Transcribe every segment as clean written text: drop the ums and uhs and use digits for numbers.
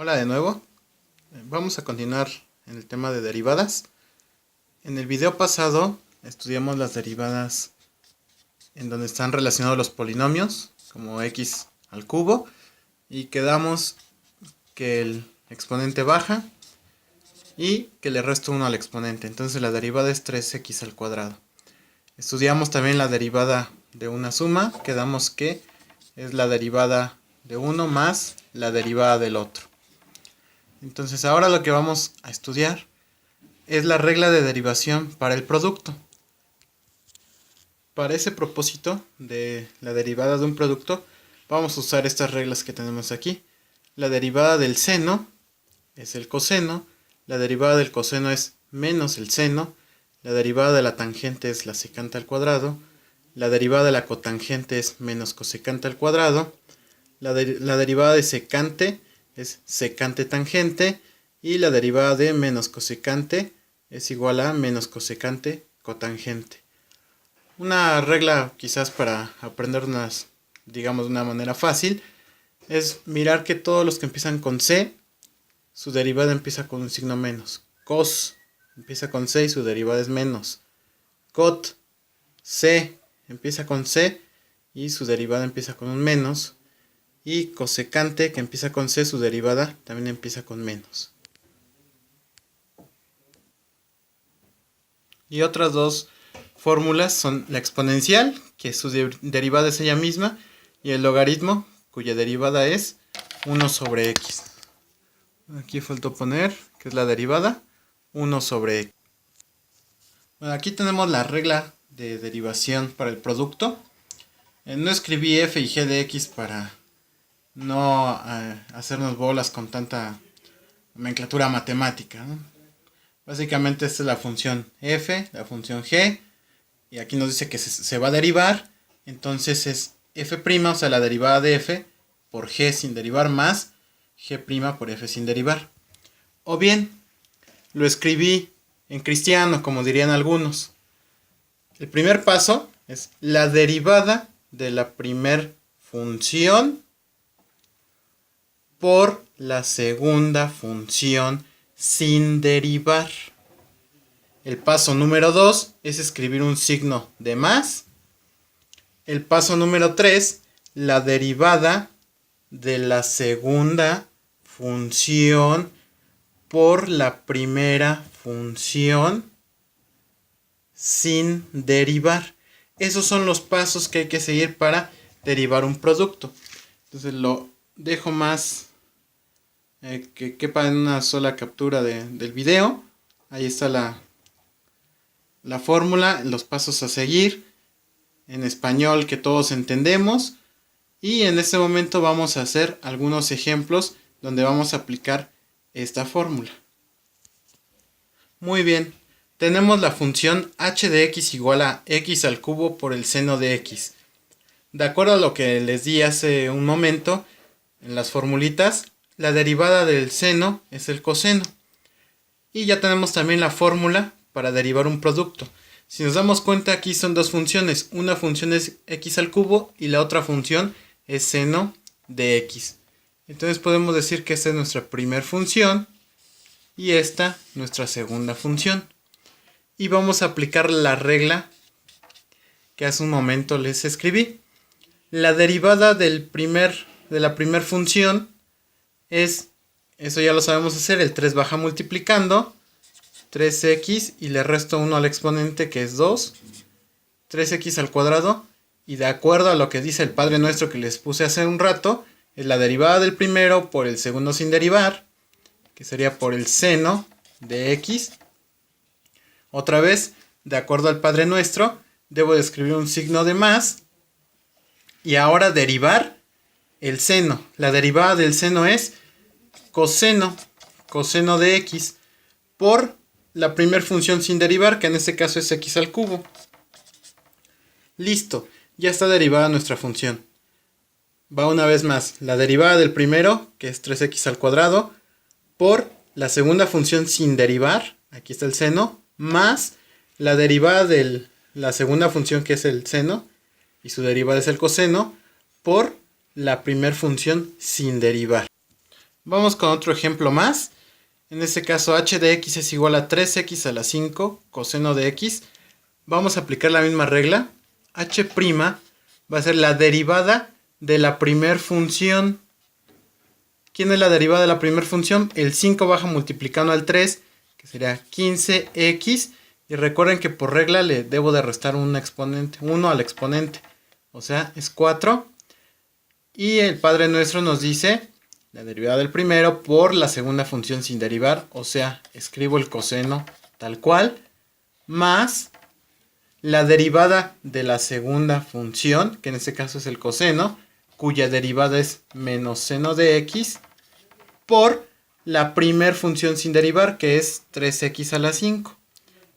Hola de nuevo. Vamos a continuar en el tema de derivadas. En el video pasado estudiamos las derivadas en donde están relacionados los polinomios, como x al cubo, y quedamos que el exponente baja y que le resto 1 al exponente. Entonces la derivada es 3x al cuadrado. Estudiamos también la derivada de una suma, quedamos que es la derivada de uno más la derivada del otro. Entonces ahora lo que vamos a estudiar es la regla de derivación para el producto. Para ese propósito de la derivada de un producto, vamos a usar estas reglas que tenemos aquí. La derivada del seno es el coseno, la derivada del coseno es menos el seno, la derivada de la tangente es la secante al cuadrado, la derivada de la cotangente es menos cosecante al cuadrado, la derivada de secante es secante tangente y la derivada de menos cosecante es igual a menos cosecante cotangente. Una regla quizás para aprenderlas, digamos, de una manera fácil, es mirar que todos los que empiezan con C, su derivada empieza con un signo menos. Cos empieza con C y su derivada es menos. Cot, C empieza con C y su derivada empieza con un menos. Y cosecante, que empieza con C, su derivada también empieza con menos. Y otras dos fórmulas son la exponencial, que su derivada es ella misma, y el logaritmo, cuya derivada es 1 sobre x. Aquí faltó poner que es la derivada 1 sobre x. Bueno, aquí tenemos la regla de derivación para el producto. No escribí f y g de x para no hacernos bolas con tanta nomenclatura matemática, ¿no? Básicamente esta es la función f, la función g, y aquí nos dice que se va a derivar, entonces es f', o sea la derivada de f por g sin derivar más g' por f sin derivar. O bien, lo escribí en cristiano, como dirían algunos. El primer paso es la derivada de la primer función por la segunda función sin derivar. El paso número 2 es escribir un signo de más. El paso número 3, la derivada de la segunda función por la primera función sin derivar. Esos son los pasos que hay que seguir para derivar un producto. Entonces lo dejo más que quepa en una sola captura del video. Ahí está la fórmula, los pasos a seguir en español que todos entendemos, y en este momento vamos a hacer algunos ejemplos donde vamos a aplicar esta fórmula. Muy bien, tenemos la función h de x igual a x al cubo por el seno de x. De acuerdo a lo que les di hace un momento en las formulitas, la derivada del seno es el coseno. Y ya tenemos también la fórmula para derivar un producto. Si nos damos cuenta, aquí son dos funciones. Una función es x al cubo y la otra función es seno de x. Entonces podemos decir que esta es nuestra primera función y esta nuestra segunda función. Y vamos a aplicar la regla que hace un momento les escribí. La derivada de la primera función es, eso ya lo sabemos hacer, el 3 baja multiplicando, 3x y le resto 1 al exponente que es 2, 3x al cuadrado, y de acuerdo a lo que dice el Padre Nuestro que les puse hace un rato, es la derivada del primero por el segundo sin derivar, que sería por el seno de x. Otra vez, de acuerdo al Padre Nuestro, debo de escribir un signo de más, y ahora derivar el seno. La derivada del seno es coseno de x por la primera función sin derivar, que en este caso es x al cubo. Listo, ya está derivada nuestra función. Va una vez más, la derivada del primero, que es 3x al cuadrado, por la segunda función sin derivar, aquí está el seno, más la derivada de la segunda función que es el seno, y su derivada es el coseno, por la primera función sin derivar. Vamos con otro ejemplo más. En este caso h de x es igual a 3x a la 5 coseno de x. Vamos a aplicar la misma regla. H' va a ser la derivada de la primer función. ¿Quién es la derivada de la primera función? El 5 baja multiplicando al 3, que sería 15x. Y recuerden que por regla le debo de restar un exponente, 1 al exponente. O sea, es 4. Y el Padre Nuestro nos dice la derivada del primero por la segunda función sin derivar. O sea, escribo el coseno tal cual. Más la derivada de la segunda función, que en este caso es el coseno, cuya derivada es menos seno de x, por la primer función sin derivar, que es 3x a la 5.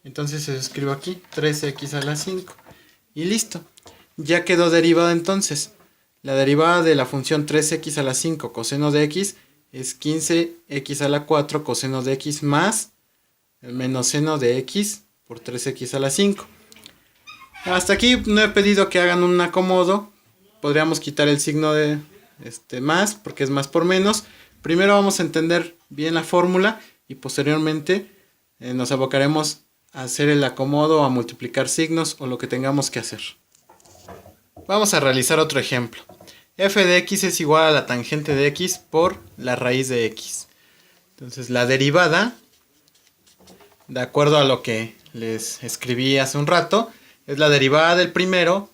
Entonces se escribo aquí 3x a la 5. Y listo. Ya quedó derivada entonces. La derivada de la función 3x a la 5 coseno de x es 15x a la 4 coseno de x más el menos seno de x por 3x a la 5. Hasta aquí no he pedido que hagan un acomodo. Podríamos quitar el signo de más porque es más por menos. Primero vamos a entender bien la fórmula y posteriormente nos abocaremos a hacer el acomodo, a multiplicar signos o lo que tengamos que hacer. Vamos a realizar otro ejemplo. F de x es igual a la tangente de x por la raíz de x. Entonces la derivada, de acuerdo a lo que les escribí hace un rato, es la derivada del primero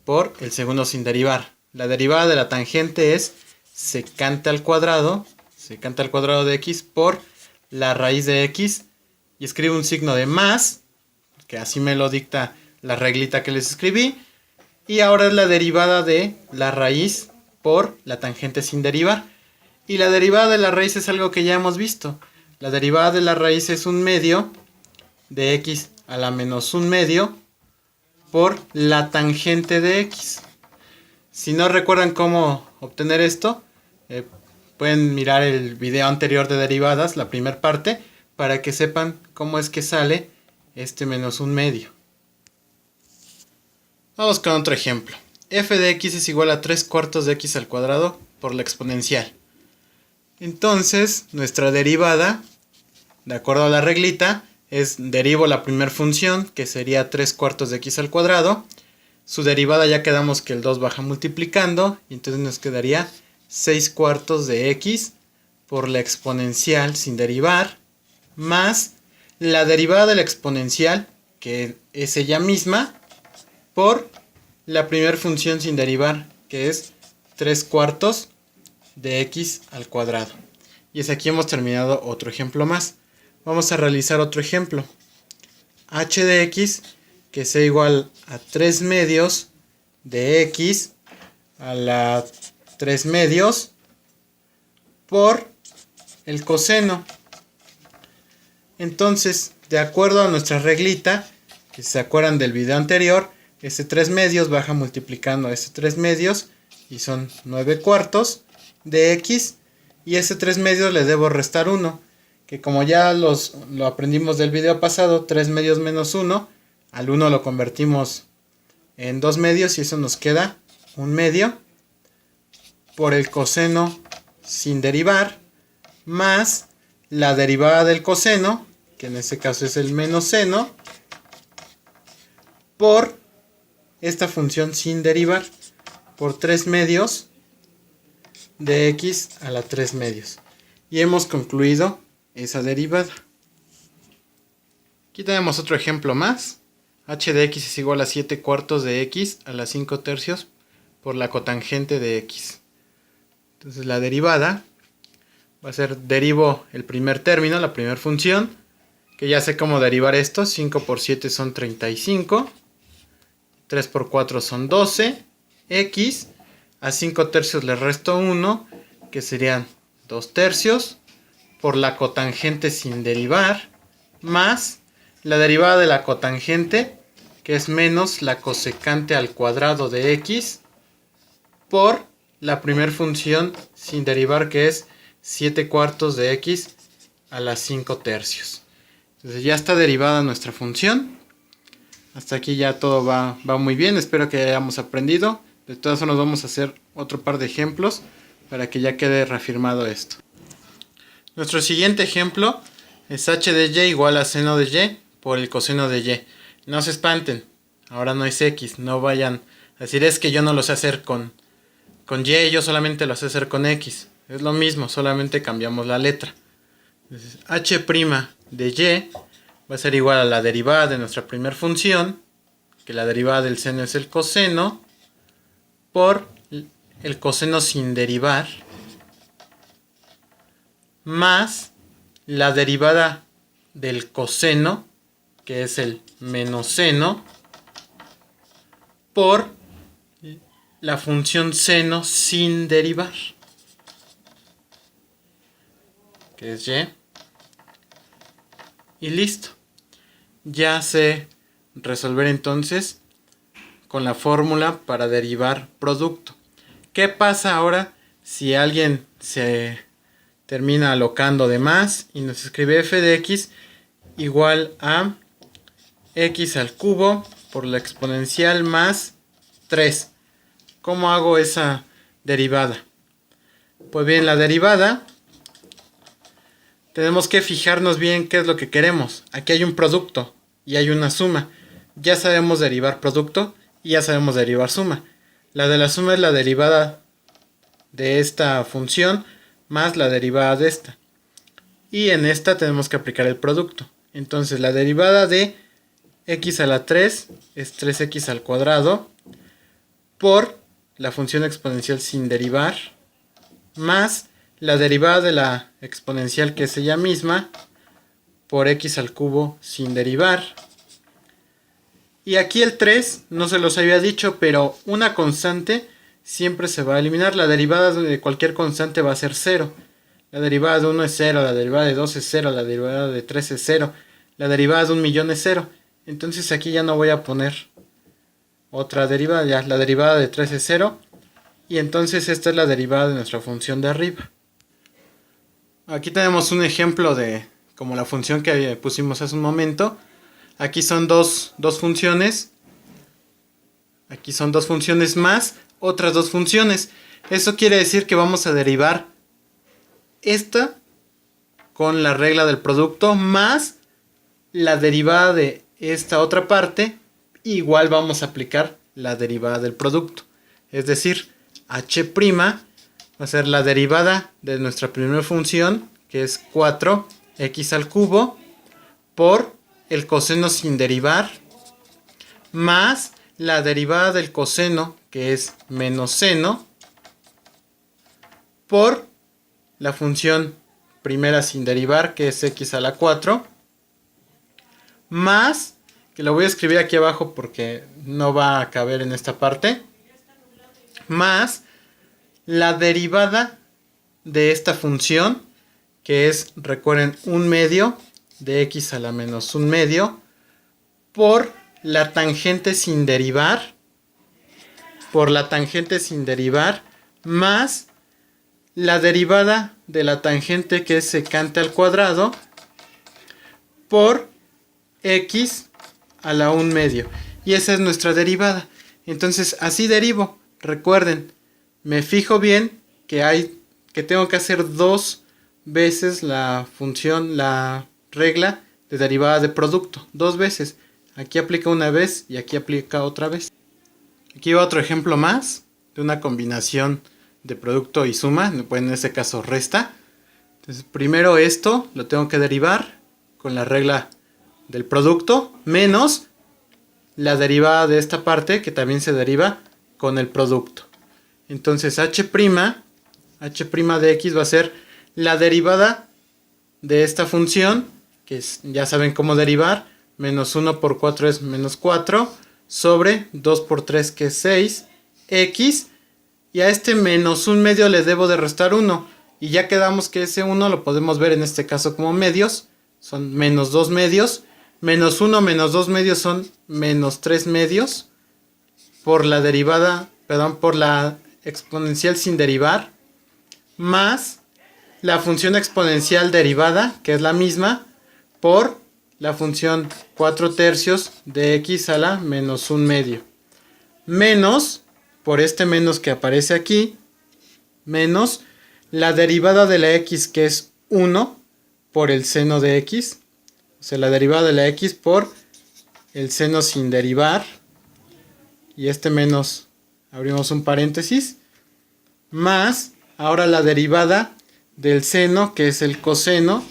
por el segundo sin derivar. La derivada de la tangente es secante al cuadrado de x por la raíz de x. Y escribo un signo de más, que así me lo dicta la reglita que les escribí. Y ahora es la derivada de la raíz por la tangente sin derivar. Y la derivada de la raíz es algo que ya hemos visto. La derivada de la raíz es un medio de x a la menos un medio por la tangente de x. Si no recuerdan cómo obtener esto, pueden mirar el video anterior de derivadas, la primera parte, para que sepan cómo es que sale este menos un medio. Vamos con otro ejemplo. F de x es igual a 3 cuartos de x al cuadrado por la exponencial. Entonces, nuestra derivada, de acuerdo a la reglita, es derivo la primera función, que sería 3 cuartos de x al cuadrado. Su derivada ya quedamos que el 2 baja multiplicando, y entonces nos quedaría 6 cuartos de x por la exponencial sin derivar, más la derivada de la exponencial, que es ella misma, por la primera función sin derivar, que es 3 cuartos de x al cuadrado. Y es aquí hemos terminado otro ejemplo más. Vamos a realizar otro ejemplo. H de x, que sea igual a 3 medios de x a la 3 medios por el coseno. Entonces, de acuerdo a nuestra reglita, que se acuerdan del video anterior, este 3 medios baja multiplicando a este 3 medios y son 9 cuartos de x, y ese 3 medios le debo restar 1, que como ya lo aprendimos del video pasado, 3 medios menos 1, al 1 lo convertimos en 2 medios y eso nos queda 1 medio por el coseno sin derivar, más la derivada del coseno, que en este caso es el menos seno, por esta función sin derivar, por 3 medios de x a la 3 medios. Y hemos concluido esa derivada. Aquí tenemos otro ejemplo más. H de x es igual a 7 cuartos de x a la 5 tercios por la cotangente de x. Entonces la derivada va a ser, derivo el primer término, la primera función, que ya sé cómo derivar esto. 5 por 7 son 35. 3 por 4 son 12. X. A 5 tercios le resto 1, que serían 2 tercios, por la cotangente sin derivar, más la derivada de la cotangente, que es menos la cosecante al cuadrado de x, por la primera función sin derivar, que es 7 cuartos de x a la 5 tercios. Entonces ya está derivada nuestra función. Hasta aquí ya todo va muy bien. Espero que hayamos aprendido. De todas formas vamos a hacer otro par de ejemplos para que ya quede reafirmado esto. Nuestro siguiente ejemplo es h de y igual a seno de y por el coseno de y. No se espanten, ahora no es x, no vayan a decir es que yo no lo sé hacer con y, yo solamente lo sé hacer con x. Es lo mismo, solamente cambiamos la letra. Entonces, h' de y va a ser igual a la derivada de nuestra primera función, que la derivada del seno es el coseno, por el coseno sin derivar, más la derivada del coseno, que es el menos seno, por la función seno sin derivar, que es y. Y listo. Ya sé resolver entonces con la fórmula para derivar producto. ¿Qué pasa ahora si alguien se termina alocando de más y nos escribe f de x igual a x al cubo por la exponencial más 3? ¿Cómo hago esa derivada? Pues bien, la derivada tenemos que fijarnos bien qué es lo que queremos. Aquí hay un producto y hay una suma. Ya sabemos derivar producto y ya sabemos derivar suma. La de la suma es la derivada de esta función más la derivada de esta. Y en esta tenemos que aplicar el producto. Entonces la derivada de x a la 3 es 3x al cuadrado por la función exponencial sin derivar más la derivada de la exponencial, que es ella misma, por x al cubo sin derivar. Y aquí el 3 no se los había dicho, pero una constante siempre se va a eliminar. La derivada de cualquier constante va a ser 0. La derivada de 1 es 0, la derivada de 2 es 0, la derivada de 3 es 0, la derivada de 1.000.000 es 0. Entonces aquí ya no voy a poner otra derivada, ya la derivada de 3 es 0. Y entonces esta es la derivada de nuestra función de arriba. Aquí tenemos un ejemplo de como la función que pusimos hace un momento. Aquí son dos funciones. Aquí son dos funciones más otras dos funciones. Eso quiere decir que vamos a derivar esta con la regla del producto más la derivada de esta otra parte. Igual vamos a aplicar la derivada del producto. Es decir, h' va a ser la derivada de nuestra primera función, que es 4x al cubo, por el coseno sin derivar, más la derivada del coseno, que es menos seno, por la función primera sin derivar, que es x a la 4, más, que lo voy a escribir aquí abajo porque no va a caber en esta parte, más la derivada de esta función, que es, recuerden, 1/2 de x a la menos 1/2, por la tangente sin derivar, más la derivada de la tangente, que es secante al cuadrado, por x a la 1/2. Y esa es nuestra derivada. Entonces así derivo. Recuerden, me fijo bien que tengo que hacer dos veces la función, la regla de derivada de producto. Dos veces. Aquí aplica una vez y aquí aplica otra vez. Aquí va otro ejemplo más de una combinación de producto y suma. En este caso resta. Entonces primero esto lo tengo que derivar con la regla del producto menos la derivada de esta parte, que también se deriva con el producto. Entonces h' de x va a ser la derivada de esta función, que ya saben cómo derivar. Menos 1 por 4 es menos 4, sobre 2 por 3, que es 6, x, y a este menos 1/2 le debo de restar 1, y ya quedamos que ese 1 lo podemos ver en este caso como medios, son menos 2 medios, menos 1 menos 2 medios son menos 3 medios, por la derivada, por la exponencial sin derivar, más la función exponencial derivada, que es la misma, por la función 4/3 de x a la menos 1/2, menos, por este menos que aparece aquí, menos la derivada de la x, que es 1 por el seno de x, o sea, la derivada de la x por el seno sin derivar, y este menos, abrimos un paréntesis, más ahora la derivada del seno, que es el coseno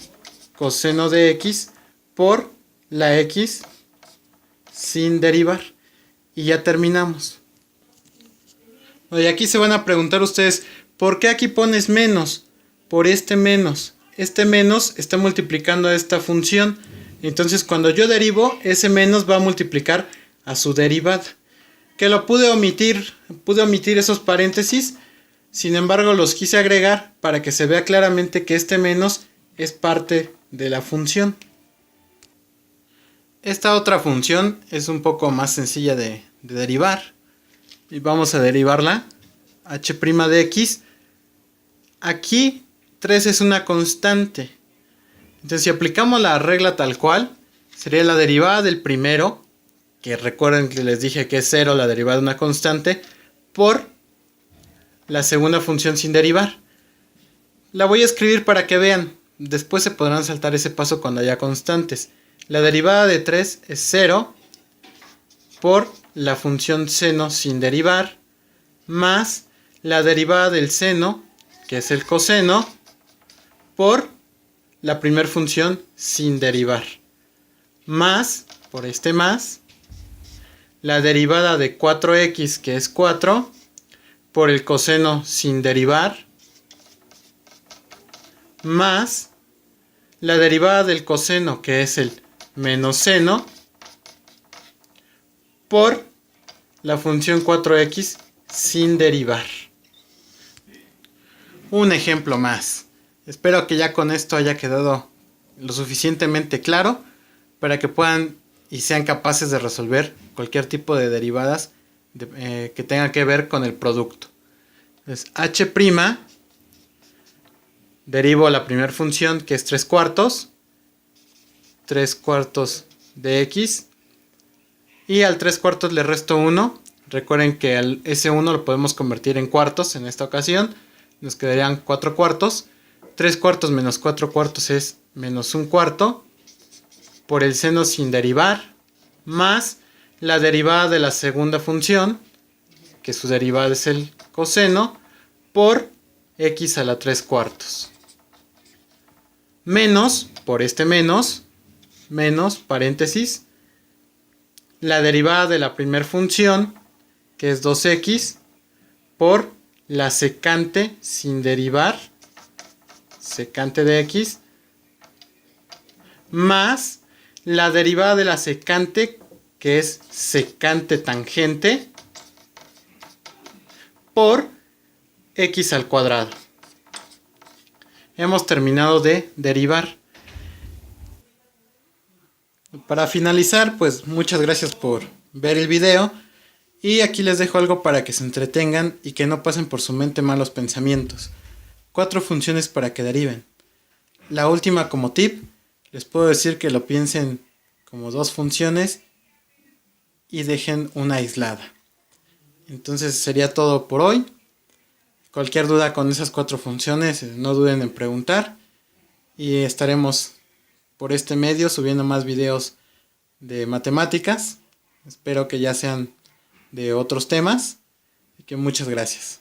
de x, por la x sin derivar. Y ya terminamos. Y aquí se van a preguntar ustedes, ¿por qué aquí pones menos? Por este menos. Este menos está multiplicando a esta función. Entonces cuando yo derivo, ese menos va a multiplicar a su derivada. Que lo pude omitir esos paréntesis. Sin embargo, los quise agregar para que se vea claramente que este menos es parte de la función. Esta otra función es un poco más sencilla de derivar. Y vamos a derivarla. H' de x. Aquí 3 es una constante. Entonces si aplicamos la regla tal cual, sería la derivada del primero, que recuerden que les dije que es 0 la derivada de una constante, por la segunda función sin derivar. La voy a escribir para que vean. Después se podrán saltar ese paso cuando haya constantes. La derivada de 3 es 0 por la función seno sin derivar, más la derivada del seno, que es el coseno, por la primera función sin derivar, más, por este más, la derivada de 4x, que es 4, por el coseno sin derivar, más la derivada del coseno, que es el menos seno, por la función 4x sin derivar. Un ejemplo más. Espero que ya con esto haya quedado lo suficientemente claro para que puedan y sean capaces de resolver cualquier tipo de derivadas que tenga que ver con el producto. Entonces, h', derivo la primera función, que es 3/4 de x, y al 3/4 le resto 1. Recuerden que ese 1 lo podemos convertir en cuartos en esta ocasión. Nos quedarían 4/4. 3/4 menos 4/4 es menos 1/4 por el seno sin derivar, más la derivada de la segunda función, que su derivada es el coseno, por x a la 3/4. Menos, por este menos, paréntesis, la derivada de la primera función, que es 2x, por la secante sin derivar, secante de x, más la derivada de la secante, que es secante tangente, por x al cuadrado. Hemos terminado de derivar. Para finalizar, pues muchas gracias por ver el video. Y aquí les dejo algo para que se entretengan y que no pasen por su mente malos pensamientos. 4 funciones para que deriven. La última como tip, les puedo decir que lo piensen como 2 funciones y dejen una aislada. Entonces sería todo por hoy. Cualquier duda con esas 4 funciones, no duden en preguntar. Y estaremos por este medio subiendo más videos de matemáticas. Espero que ya sean de otros temas. Así que muchas gracias.